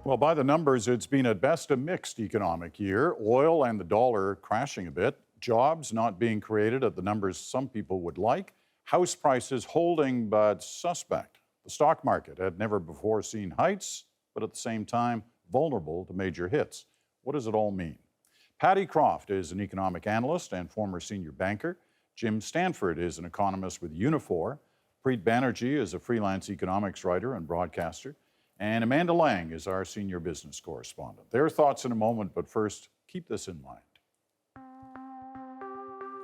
Well, by the numbers, it's been at best a mixed economic year. Oil and the dollar crashing a bit, jobs not being created at the numbers some people would like, house prices holding but suspect. The stock market had never before seen heights, but at the same time, vulnerable to major hits. What does it all mean? Patty Croft is an economic analyst and former senior banker. Jim Stanford is an economist with Unifor. Preet Banerjee is a freelance economics writer and broadcaster. And Amanda Lang is our senior business correspondent. Their thoughts in a moment, but first, keep this in mind.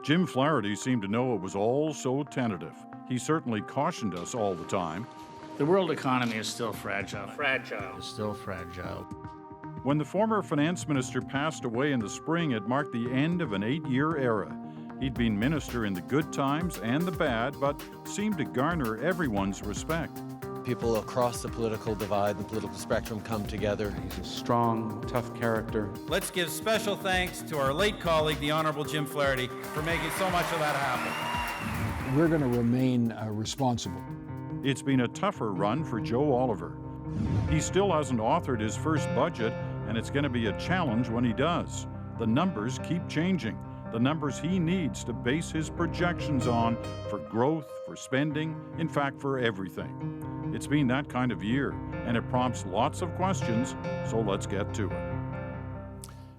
Jim Flaherty seemed to know it was all so tentative. He certainly cautioned us all the time. The world economy is still fragile. It's still fragile. When the former finance minister passed away in the spring, it marked the end of an 8-year era. He'd been minister in the good times and the bad, but seemed to garner everyone's respect. People across the political divide, the political spectrum come together. He's a strong, tough character. Let's give special thanks to our late colleague, the Honorable Jim Flaherty, for making so much of that happen. We're going to remain responsible. It's been a tougher run for Joe Oliver. He still hasn't authored his first budget, and it's going to be a challenge when he does. The numbers keep changing. The numbers he needs to base his projections on for growth, for spending, in fact, for everything. It's been that kind of year, and it prompts lots of questions, so let's get to it.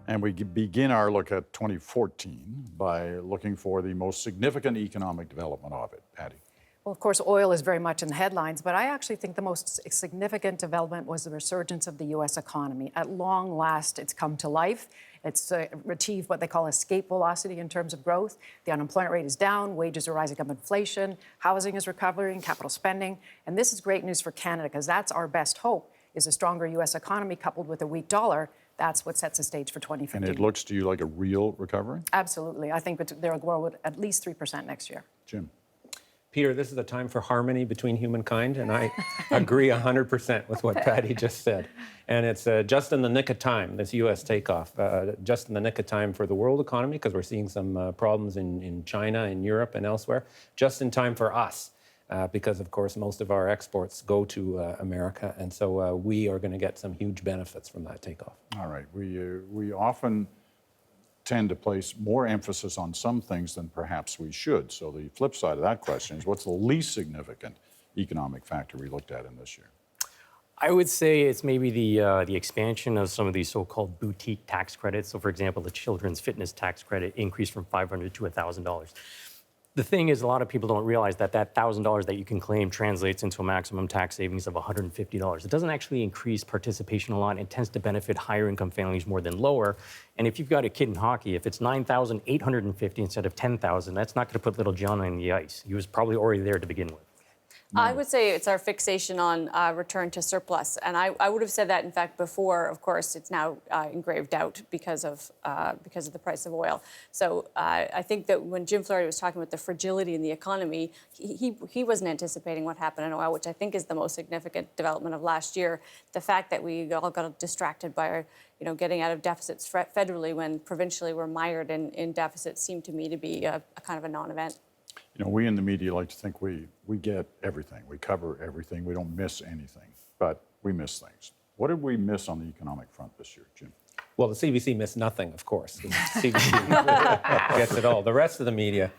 And we begin our look at 2014 by looking for the most significant economic development of it. Patty. Well, of course, oil is very much in the headlines, but I actually think the most significant development was the resurgence of the U.S. economy. At long last, it's come to life. It's achieved what they call escape velocity in terms of growth. The unemployment rate is down, wages are rising up inflation, housing is recovering, capital spending. And this is great news for Canada because that's our best hope, is a stronger U.S. economy coupled with a weak dollar. That's what sets the stage for 2015. And it looks to you like a real recovery? Absolutely. I think they'll grow at least 3% next year. Jim. Peter, this is a time for harmony between humankind, and I agree 100% with what Patty just said. And it's just in the nick of time, this U.S. takeoff, just in the nick of time for the world economy, because we're seeing some problems in China, in Europe, and elsewhere. Just in time for us, because, of course, most of our exports go to America, and so we are going to get some huge benefits from that takeoff. All right. We often tend to place more emphasis on some things than perhaps we should. So the flip side of that question is, what's the least significant economic factor we looked at in this year? I would say it's maybe the expansion of some of these so-called boutique tax credits. So, for example, the children's fitness tax credit increased from $500 to $1,000. The thing is, a lot of people don't realize that that $1,000 that you can claim translates into a maximum tax savings of $150. It doesn't actually increase participation a lot. It tends to benefit higher income families more than lower. And if you've got a kid in hockey, if it's $9,850 instead of $10,000, that's not going to put little John on the ice. He was probably already there to begin with. I would say it's our fixation on return to surplus. And I would have said that, in fact, before. Of course, it's now in grave doubt because of the price of oil. So I think that when Jim Flaherty was talking about the fragility in the economy, he wasn't anticipating what happened in oil, which I think is the most significant development of last year. The fact that we all got distracted by getting out of deficits federally when provincially we're mired in deficits seemed to me to be a kind of a non-event. We in the media like to think we get everything. We cover everything. We don't miss anything, but we miss things. What did we miss on the economic front this year, Jim? Well, the CBC missed nothing, of course. The CBC gets it all. The rest of the media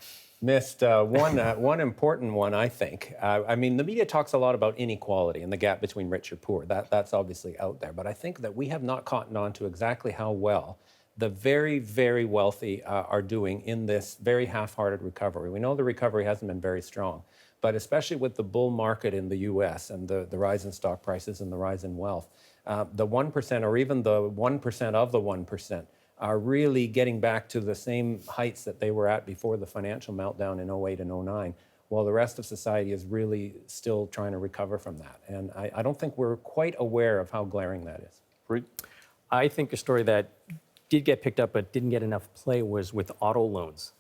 missed one important one, I think. I mean, the media talks a lot about inequality and the gap between rich or poor. That's obviously out there. But I think that we have not cottoned on to exactly how well the very, very wealthy are doing in this very half-hearted recovery. We know the recovery hasn't been very strong, but especially with the bull market in the U.S. and the rise in stock prices and the rise in wealth, the 1% or even the 1% of the 1% are really getting back to the same heights that they were at before the financial meltdown in 08 and 09, while the rest of society is really still trying to recover from that. And I don't think we're quite aware of how glaring that is. Preet? I think a story that did get picked up but didn't get enough play was with auto loans.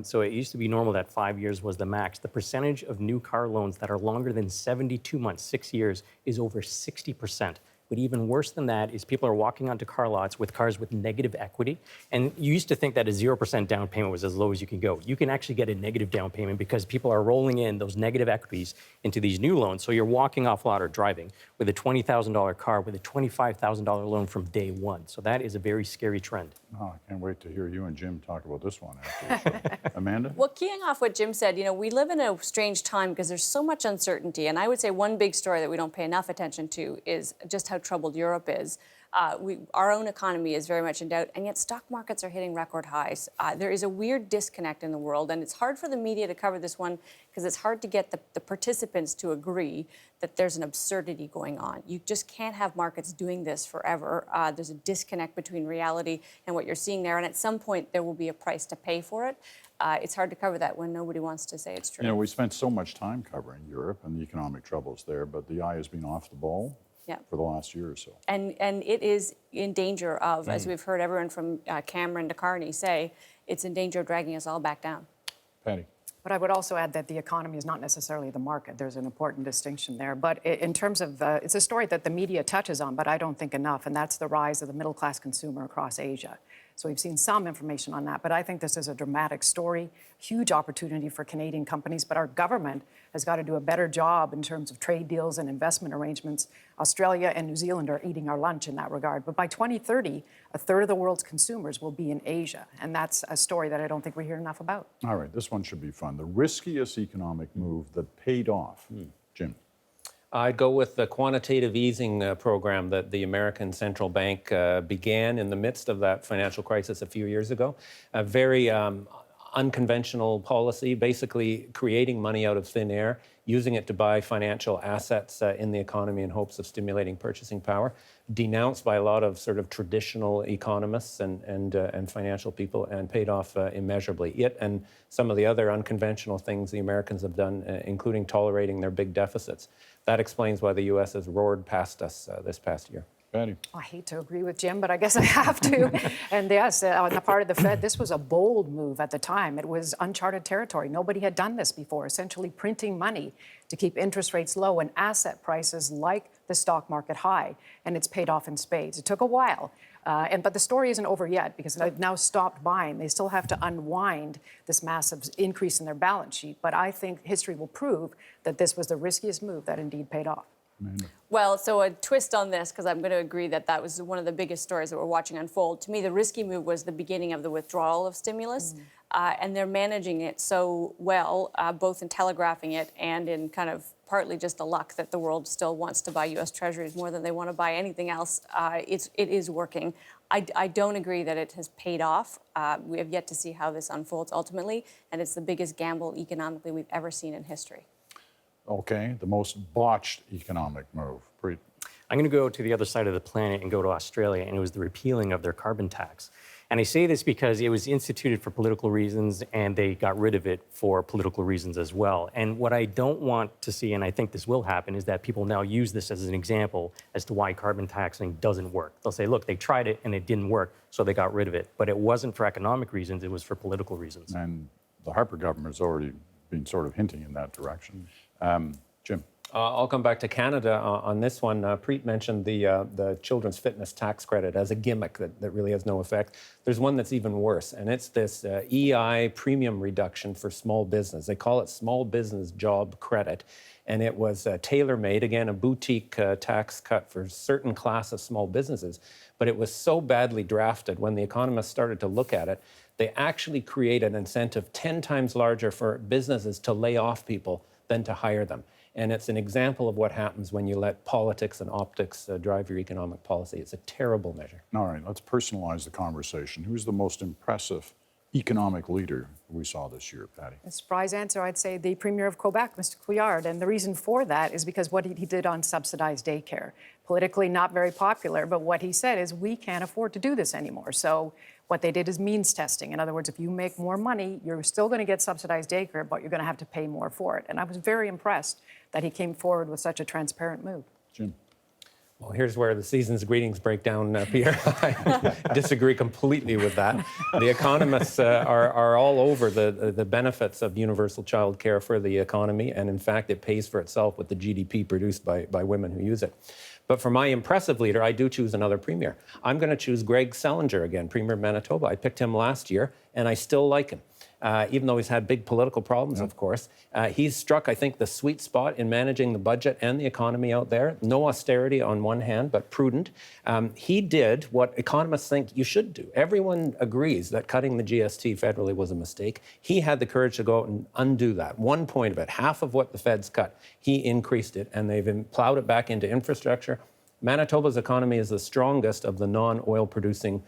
So it used to be normal that 5 years was the max. The percentage of new car loans that are longer than 72 months, 6 years, is over 60%. But even worse than that is people are walking onto car lots with cars with negative equity. And you used to think that a 0% down payment was as low as you can go. You can actually get a negative down payment because people are rolling in those negative equities into these new loans. So you're walking off lot or driving with a $20,000 car with a $25,000 loan from day one. So that is a very scary trend. Oh, I can't wait to hear you and Jim talk about this one after the show. Amanda? Well, keying off what Jim said, we live in a strange time because there's so much uncertainty. And I would say one big story that we don't pay enough attention to is just how troubled Europe is. Our own economy is very much in doubt, and yet stock markets are hitting record highs. There is a weird disconnect in the world, and it's hard for the media to cover this one because it's hard to get the participants to agree that there's an absurdity going on. You just can't have markets doing this forever. There's a disconnect between reality and what you're seeing there, and at some point there will be a price to pay for it. It's hard to cover that when nobody wants to say it's true. We spent so much time covering Europe and the economic troubles there, but the eye has been off the ball for the last year or so. And it is in danger of, as we've heard everyone from Cameron to Carney say, it's in danger of dragging us all back down. Patty? But I would also add that the economy is not necessarily the market. There's an important distinction there. But in terms of, it's a story that the media touches on, but I don't think enough, and that's the rise of the middle-class consumer across Asia. So we've seen some information on that, but I think this is a dramatic story, huge opportunity for Canadian companies, but our government has got to do a better job in terms of trade deals and investment arrangements. Australia and New Zealand are eating our lunch in that regard. But by 2030, a third of the world's consumers will be in Asia, and that's a story that I don't think we hear enough about. All right, this one should be fun. The riskiest economic move that paid off. Jim? I'd go with the quantitative easing program that the American Central Bank began in the midst of that financial crisis a few years ago. A very unconventional policy, basically creating money out of thin air, using it to buy financial assets in the economy in hopes of stimulating purchasing power, denounced by a lot of sort of traditional economists and financial people, and paid off immeasurably. It and some of the other unconventional things the Americans have done, including tolerating their big deficits. That explains why the U.S. has roared past us this past year. Patty? I hate to agree with Jim, but I guess I have to. And yes, on the part of the Fed, this was a bold move at the time. It was uncharted territory. Nobody had done this before, essentially printing money to keep interest rates low and asset prices like the stock market high. And it's paid off in spades. It took a while. But the story isn't over yet because they've now stopped buying. They still have to unwind this massive increase in their balance sheet. But I think history will prove that this was the riskiest move that indeed paid off. Well, so a twist on this, because I'm going to agree that that was one of the biggest stories that we're watching unfold. To me, the risky move was the beginning of the withdrawal of stimulus, and they're managing it so well, both in telegraphing it and in kind of partly just the luck that the world still wants to buy U.S. Treasuries more than they want to buy anything else. It is working. I don't agree that it has paid off. We have yet to see how this unfolds ultimately, and it's the biggest gamble economically we've ever seen in history. Okay, the most botched economic move. Preet? I'm going to go to the other side of the planet and go to Australia, and it was the repealing of their carbon tax. And I say this because it was instituted for political reasons, and they got rid of it for political reasons as well. And what I don't want to see, and I think this will happen, is that people now use this as an example as to why carbon taxing doesn't work. They'll say, look, they tried it and it didn't work, so they got rid of it. But it wasn't for economic reasons, it was for political reasons. And the Harper government has already been sort of hinting in that direction. Jim? I'll come back to Canada on this one. Preet mentioned the children's fitness tax credit as a gimmick that really has no effect. There's one that's even worse, and it's this EI premium reduction for small business. They call it Small Business Job Credit, and it was tailor-made, again, a boutique tax cut for certain class of small businesses. But it was so badly drafted, when the economists started to look at it, they actually created an incentive 10 times larger for businesses to lay off people than to hire them. And it's an example of what happens when you let politics and optics drive your economic policy. It's a terrible measure. All right, let's personalize the conversation. Who's the most impressive economic leader we saw this year, Patty? A surprise answer, I'd say the Premier of Quebec, Mr. Couillard. And the reason for that is because what he did on subsidized daycare. Politically not very popular, but what he said is we can't afford to do this anymore. So what they did is means testing. In other words, if you make more money, you're still going to get subsidized daycare, but you're going to have to pay more for it. And I was very impressed that he came forward with such a transparent move. Jim? Well, here's where the season's greetings break down, Peter. I disagree completely with that. The economists are all over the benefits of universal child care for the economy, and in fact, it pays for itself with the GDP produced by women who use it. But for my impressive leader, I do choose another premier. I'm going to choose Greg Selinger again, Premier of Manitoba. I picked him last year, and I still like him. Even though he's had big political problems, of course. He's struck, I think, the sweet spot in managing the budget and the economy out there. No austerity on one hand, but prudent. He did what economists think you should do. Everyone agrees that cutting the GST federally was a mistake. He had the courage to go out and undo that. 1 point of it, half of what the feds cut, he increased it, and they've plowed it back into infrastructure. Manitoba's economy is the strongest of the non-oil producing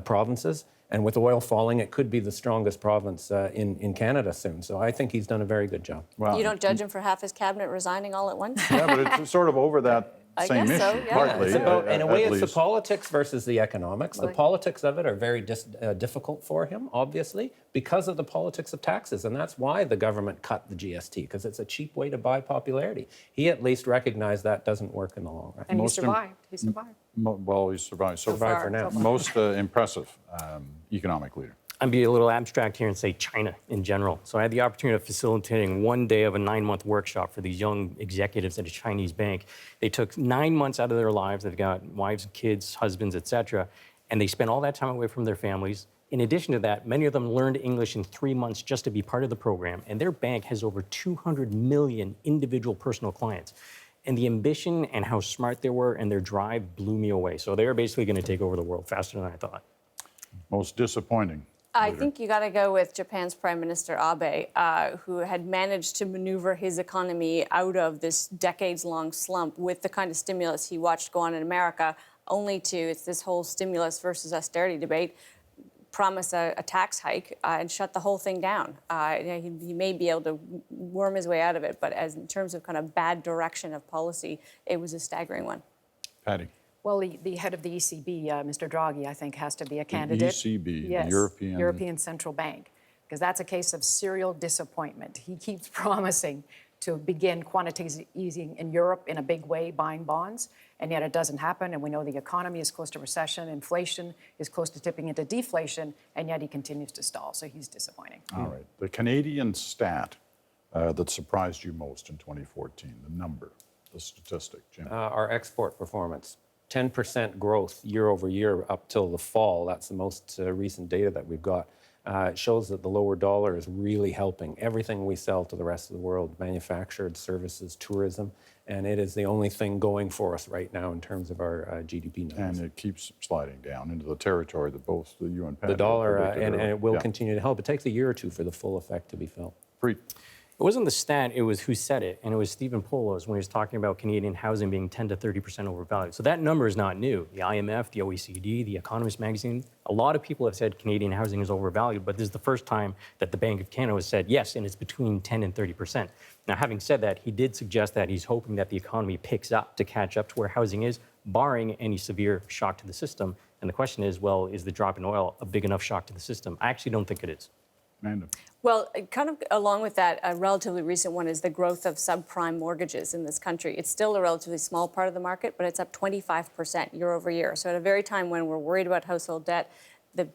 provinces. And with oil falling, it could be the strongest province in Canada soon. So I think he's done a very good job. Well, You don't judge him for half his cabinet resigning all at once? yeah, but it's sort of over that I same guess issue, so, yeah. partly. It's about, in a way, at it's the least. politics versus the economics. The politics of it are very difficult for him, obviously, because of the politics of taxes. And that's why the government cut the GST, because it's a cheap way to buy popularity. He at least recognized that doesn't work in the long run. And he survived. He survived. Well, he survived. So Survived for now. Most impressive economic leader. I'm be a little abstract here and say China in general. So I had the opportunity of facilitating 1 day of a 9-month workshop for these young executives at a Chinese bank. They took 9 months out of their lives. They've got wives, kids, husbands, etc. And they spent all that time away from their families. In addition to that, many of them learned English in 3 months just to be part of the program. And their bank has over 200 million individual personal clients. And the ambition and how smart they were and their drive blew me away. So they're basically going to take over the world faster than I thought. Most disappointing. I think you got to go with Japan's Prime Minister Abe, who had managed to maneuver his economy out of this decades-long slump with the kind of stimulus he watched go on in America, only to, it's this whole stimulus versus austerity debate, promise a tax hike and shut the whole thing down. He may be able to worm his way out of it, but as in terms of kind of bad direction of policy, it was a staggering one. Patty. Well, the head of the ECB, Mr. Draghi, I think, has to be a candidate. ECB, Yes, the European Central Bank, because that's a case of serial disappointment. He keeps promising to begin quantitative easing in Europe in a big way, buying bonds, and yet it doesn't happen. And we know the economy is close to recession, inflation is close to tipping into deflation, and yet he continues to stall. So he's disappointing. All right. The Canadian stat that surprised you most in 2014, the number, the statistic, Jim. Our export performance. 10% growth year over year up till the fall. That's the most recent data that we've got. It shows that the lower dollar is really helping everything we sell to the rest of the world, manufactured services, tourism, and it is the only thing going for us right now in terms of our GDP numbers. And it keeps sliding down into the territory that both you and Pat The dollar, predicted and it will yeah. continue to help. It takes a year or two for the full effect to be felt. Preet. It wasn't the stat, it was who said it, and it was Stephen Poloz when he was talking about Canadian housing being 10 to 30% overvalued. So that number is not new. The IMF, the OECD, the Economist magazine, a lot of people have said Canadian housing is overvalued, but this is the first time that the Bank of Canada has said, yes, and it's between 10 and 30%. Now, having said that, he did suggest that he's hoping that the economy picks up to catch up to where housing is, barring any severe shock to the system. And the question is, well, is the drop in oil a big enough shock to the system? I actually don't think it is. Amanda. Well, kind of along with that, a relatively recent one is the growth of subprime mortgages in this country. It's still a relatively small part of the market, but it's up 25% year over year. So at a very time when we're worried about household debt, the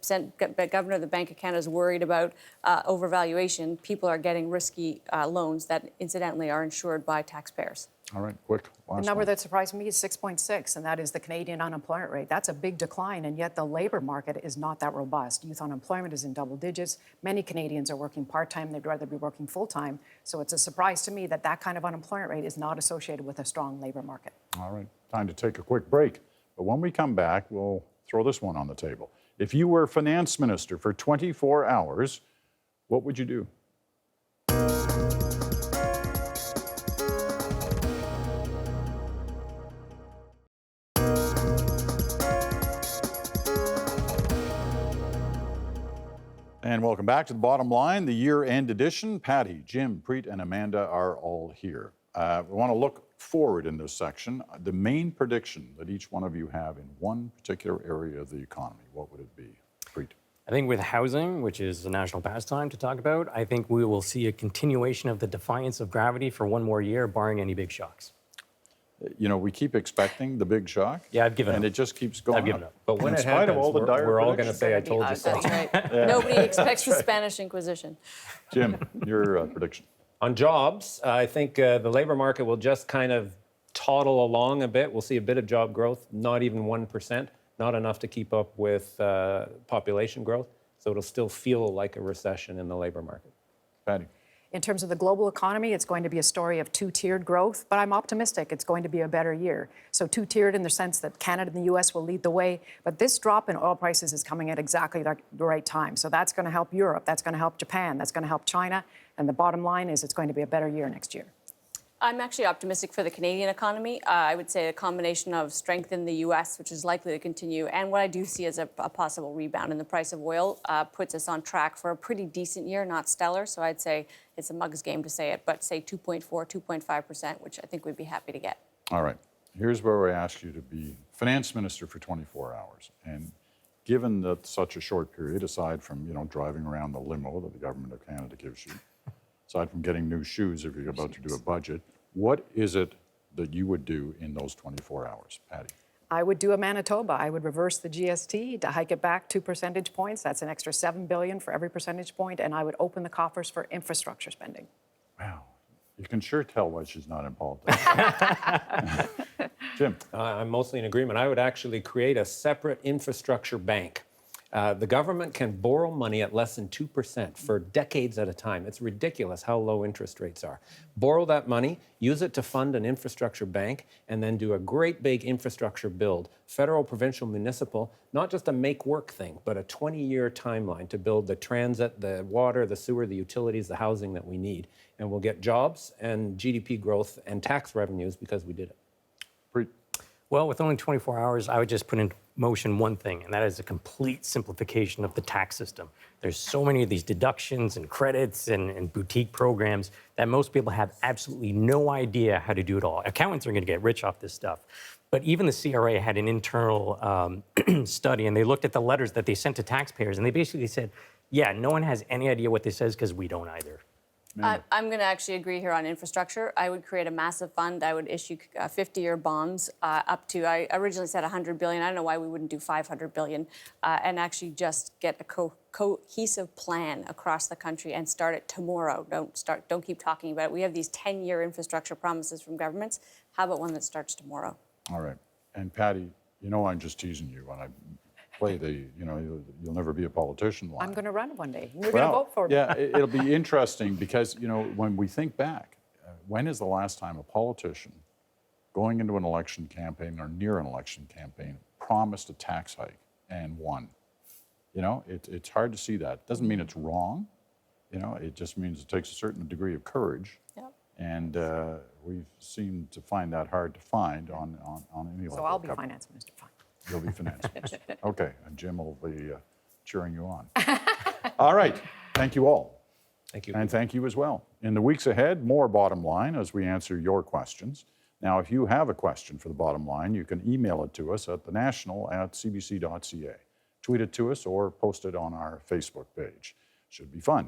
governor of the Bank of Canada is worried about overvaluation. People are getting risky loans that, incidentally, are insured by taxpayers. All right, quick. The number that surprised me is 6.6, and that is the Canadian unemployment rate. That's a big decline, and yet the labor market is not that robust. Youth unemployment is in double digits. Many Canadians are working part-time. They'd rather be working full-time. So it's a surprise to me that that kind of unemployment rate is not associated with a strong labor market. All right, time to take a quick break. But when we come back, we'll throw this one on the table. If you were finance minister for 24 hours, what would you do? And welcome back to The Bottom Line, the year-end edition. Patty, Jim, Preet, and Amanda are all here. We want to look forward in this section. The main prediction that each one of you have in one particular area of the economy, what would it be? Preet. I think with housing, which is a national pastime to talk about, I think we will see a continuation of the defiance of gravity for one more year, barring any big shocks. You know, we keep expecting the big shock. Yeah, I've given and up. it just keeps going I've given up. up. But when In it spite of happens, all the dire we're all going to predictions. say, I told you so. That's right. Nobody expects the Spanish Inquisition. Jim, your prediction. On jobs, I think the labor market will just kind of toddle along a bit. We'll see a bit of job growth, not even 1%, not enough to keep up with population growth. So it'll still feel like a recession in the labor market. Patty. In terms of the global economy, it's going to be a story of two-tiered growth, but I'm optimistic it's going to be a better year. So two-tiered in the sense that Canada and the U.S. will lead the way, but this drop in oil prices is coming at exactly the right time. So that's going to help Europe, that's going to help Japan, that's going to help China, and the bottom line is it's going to be a better year next year. I'm actually optimistic for the Canadian economy. I would say a combination of strength in the U.S., which is likely to continue, and what I do see as a possible rebound in the price of oil puts us on track for a pretty decent year, not stellar. So I'd say it's a mug's game to say it, but say 2.4, 2.5%, which I think we'd be happy to get. All right. Here's where we ask you to be finance minister for 24 hours. And given that such a short period, aside from, you know, driving around the limo that the government of Canada gives you, aside from getting new shoes if you're about to do a budget, what is it that you would do in those 24 hours, Patty? I would do a Manitoba. I would reverse the GST to hike it back 2 percentage points. That's an extra $7 billion for every percentage point, and I would open the coffers for infrastructure spending. Wow. You can sure tell why she's not in politics. Jim. I'm mostly in agreement. I would actually create a separate infrastructure bank. The government can borrow money at less than 2% for decades at a time. It's ridiculous how low interest rates are. Borrow that money, use it to fund an infrastructure bank, and then do a great big infrastructure build, federal, provincial, municipal, not just a make-work thing, but a 20-year timeline to build the transit, the water, the sewer, the utilities, the housing that we need. And we'll get jobs and GDP growth and tax revenues because we did it. Well, with only 24 hours, I would just put in motion one thing, and that is a complete simplification of the tax system. There's so many of these deductions and credits and boutique programs that most people have absolutely no idea how to do it all. Accountants are going to get rich off this stuff. But even the CRA had an internal study, and they looked at the letters that they sent to taxpayers, and they basically said, yeah, no one has any idea what this says because we don't either. I'm going to actually agree here on infrastructure. I would create a massive fund. I would issue 50-year bonds up to, I originally said 100 billion. I don't know why we wouldn't do 500 billion and actually just get a cohesive plan across the country and start it tomorrow. Don't keep talking about it. We have these 10-year infrastructure promises from governments. How about one that starts tomorrow? All right. And Patty, you know I'm just teasing you when I play the, you know, you'll never be a politician line. I'm going to run one day. You're going to vote for me. Yeah, it'll be interesting because, you know, when we think back, when is the last time a politician going into an election campaign or near an election campaign promised a tax hike and won? You know, it's hard to see that. Doesn't mean it's wrong. You know, it just means it takes a certain degree of courage. Yep. And we seem to find that hard to find on any level. So I'll of be government. finance minister. Fine. You'll be finance minister. Okay, and Jim will be cheering you on. All right, thank you all. Thank you. And thank you as well. In the weeks ahead, more Bottom Line as we answer your questions. Now, if you have a question for the Bottom Line, you can email it to us at thenational@cbc.ca. Tweet it to us or post it on our Facebook page. Should be fun.